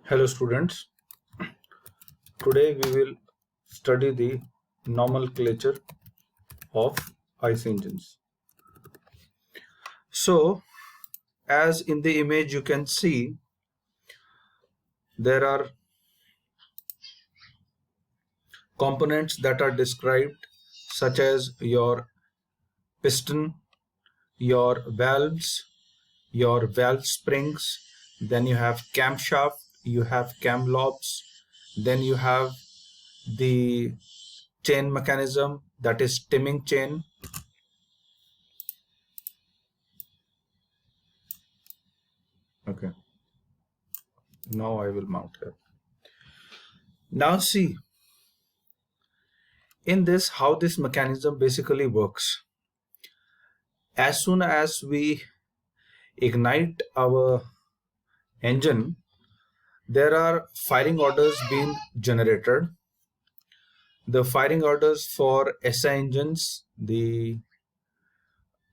Hello students, today we will study the nomenclature of IC engines. So as in the image you can see, there are components that are described such as your piston, your valves, your valve springs, then you have camshaft, you have cam lobes, then you have the chain mechanism, that is stemming chain. Okay, now I will mount here. Now see in this how this mechanism basically works. As soon as we ignite our engine, there are firing orders being generated. The firing orders for SI engines,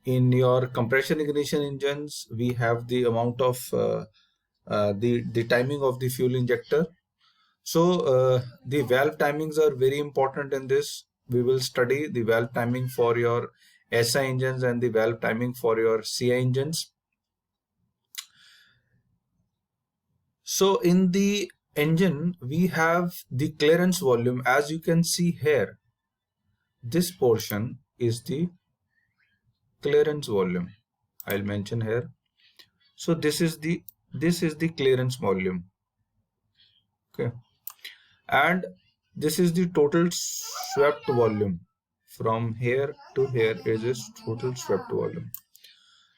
in your compression ignition engines, we have the amount of the timing of the fuel injector. So the valve timings are very important in this. We will study the valve timing for your SI engines and the valve timing for your CI engines. So in the engine, we have the clearance volume. As you can see here, this portion is the clearance volume. I'll mention here. So this is the clearance volume. Okay, and this is the total swept volume. From here to here is this total swept volume.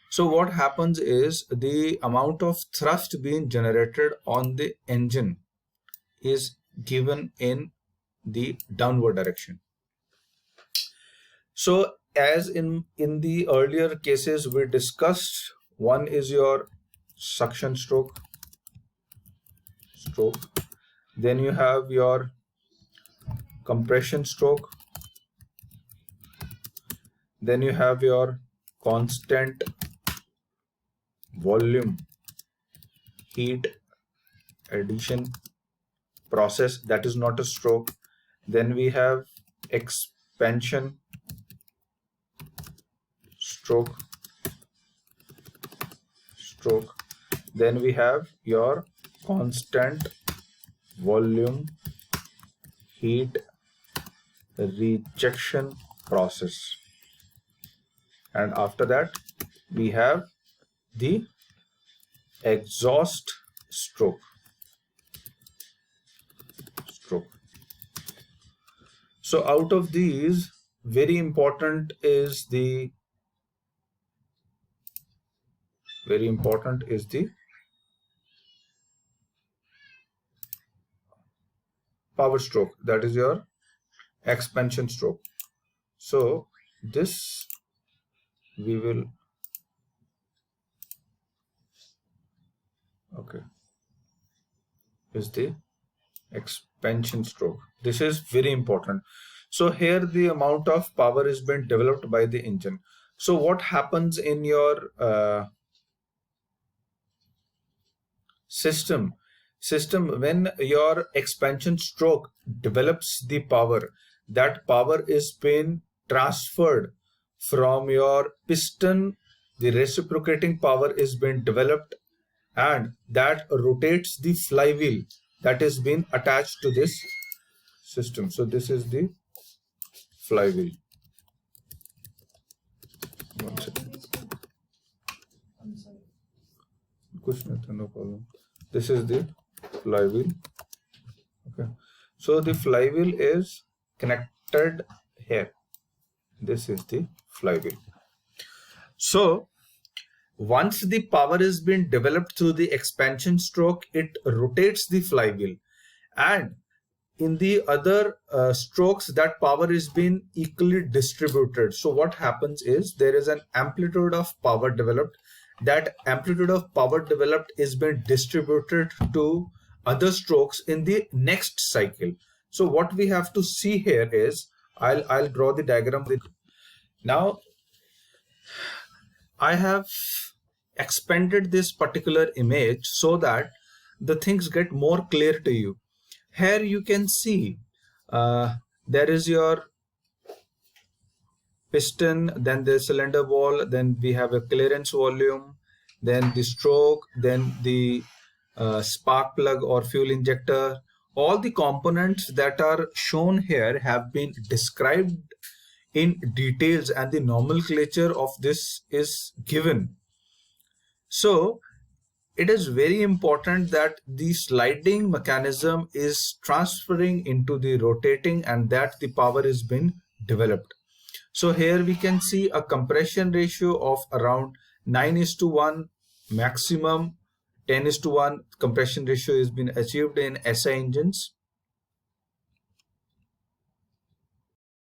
So what happens is the amount of thrust being generated on the engine is given in the downward direction. So as in the earlier cases we discussed, one is your suction stroke, then you have your compression stroke, then you have your constant volume heat addition process, that is not a stroke. Then we have expansion stroke. Then we have your constant volume heat rejection process, and after that we have the exhaust stroke. So out of these, very important is the power stroke, that is your expansion stroke. So this we will is the expansion stroke. This is very important. So here the amount of power is being developed by the engine. So what happens in your system when your expansion stroke develops the power, that power is being transferred from your piston. The reciprocating power is being developed, and that rotates the flywheel that is being attached to this system. So this is the flywheel. One second. No problem. This is the flywheel. Okay, so the flywheel is connected here. This is the flywheel. So once the power is being developed through the expansion stroke, it rotates the flywheel, and in the other strokes that power is being equally distributed. So what happens is there is an amplitude of power developed. That amplitude of power developed is being distributed to other strokes in the next cycle. So what we have to see here is, I'll draw the diagram. Now I have expanded this particular image so that the things get more clear to you. Here you can see there is your piston, then the cylinder wall, then we have a clearance volume, then the stroke, then the spark plug or fuel injector. All the components that are shown here have been described in details, and the nomenclature of this is given. So it is very important that the sliding mechanism is transferring into the rotating, and that the power is being developed. So here we can see a compression ratio of around 9:1, maximum 10:1 compression ratio has been achieved in SI engines.